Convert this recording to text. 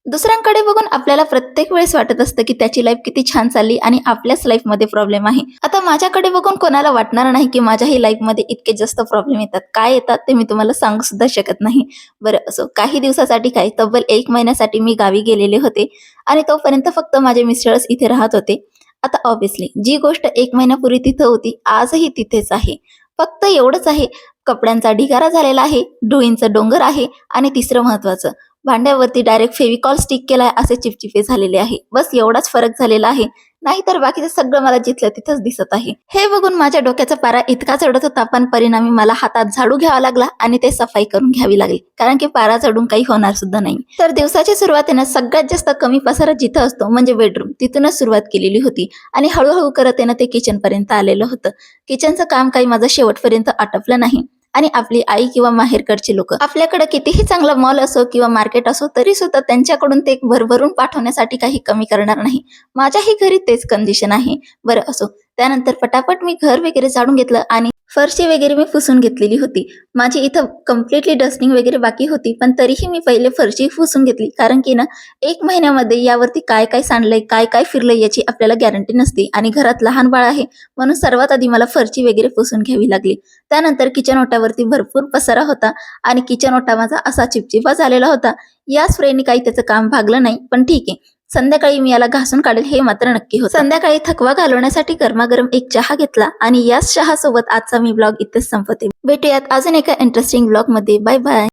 दुसऱ्यांकडे बघून आपल्याला प्रत्येक वेळेस वाटत असतं की त्याची लाईफ किती छान चालली आणि आपल्याच लाईफमध्ये प्रॉब्लेम आहे. आता माझ्याकडे बघून कोणाला वाटणार नाही की माझ्याही लाईफमध्ये इतके जास्त प्रॉब्लेम येतात. काय येतात ते मी तुम्हाला सांगू सुद्धा शकत नाही. बरं असो, काही दिवसासाठी काय तब्बल 1 महिन्यासाठी मी गावी गेलेले होते आणि तोपर्यंत फक्त माझे मिस्टरच इथे राहत होते. आता ऑब्व्हियसली जी गोष्ट 1 महिन्यापूर्वी तिथं होती, आजही तिथेच आहे. फक्त एवढंच आहे, कपड्यांचा ढिगारा झालेला आहे, धुळींचं डोंगर आहे आणि तिसरं महत्त्वाचं, भांड्यावरती डायरेक्ट फेविकॉल स्टिक केलाय असे चिपचिपे झालेले आहे. बस एवढाच फरक झालेला आहे. नाहीतर बाकीचं सगळं मला जिथलं तिथंच दिसत आहे. हे बघून माझ्या डोक्याचा पारा इतका चढत होता, पण परिणामी मला हातात झाडू घ्यावा लागला आणि ते सफाई करून घ्यावी लागली. कारण की पारा चढून काही होणार सुद्धा नाही. तर दिवसाची सुरुवातीनं सगळ्यात जास्त कमी पसारा जिथं असतो म्हणजे बेडरूम, तिथूनच सुरुवात केलेली होती आणि हळूहळू करत ते किचनपर्यंत आलेलं होतं. किचनचं काम काही माझं शेवटपर्यंत आटपलं नाही. आणि आपली आई किंवा माहेरकडची लोक आपल्याकडे कितीही चांगला मॉल असो किंवा मार्केट असो तरी सुद्धा त्यांच्याकडून ते भरभरून पाठवण्यासाठी काही कमी करणार नाही. माझ्याही घरी तेच कंडिशन आहे. बरं असो, त्यानंतर पटापट मी घर वगैरे झाडून घेतलं आणि फरशी वगैरे मी पुसून घेतलेली होती. माझी इथं कम्प्लिटली डस्टिंग वगैरे बाकी होती, पण तरीही मी पहिले फरशी पुसून घेतली. कारण की ना, 1 महिन्यामध्ये यावरती काय काय सांडलंय, काय काय फिरलंय याची आपल्याला गॅरंटी नसते आणि घरात लहान बाळ आहे म्हणून सर्वात आधी मला फरशी वगैरे पुसून घ्यावी लागली. त्यानंतर किचन ओट्यावरती भरपूर पसारा होता आणि किचन ओटा माझा असा चिपचिपा झालेला होता. या स्प्रेने काही त्याचं काम भागलं नाही, पण ठीक आहे. संध्याकाळी मी याला घासून काढेल हे मात्र नक्की होतं. संध्याकाळी थकवा घालवण्यासाठी गरमागरम एक चहा घेतला आणि याच चहासोबत आजचा मी ब्लॉग इथेच संपवते. भेटूयात अजून एका इंटरेस्टिंग ब्लॉग मध्ये. Bye bye.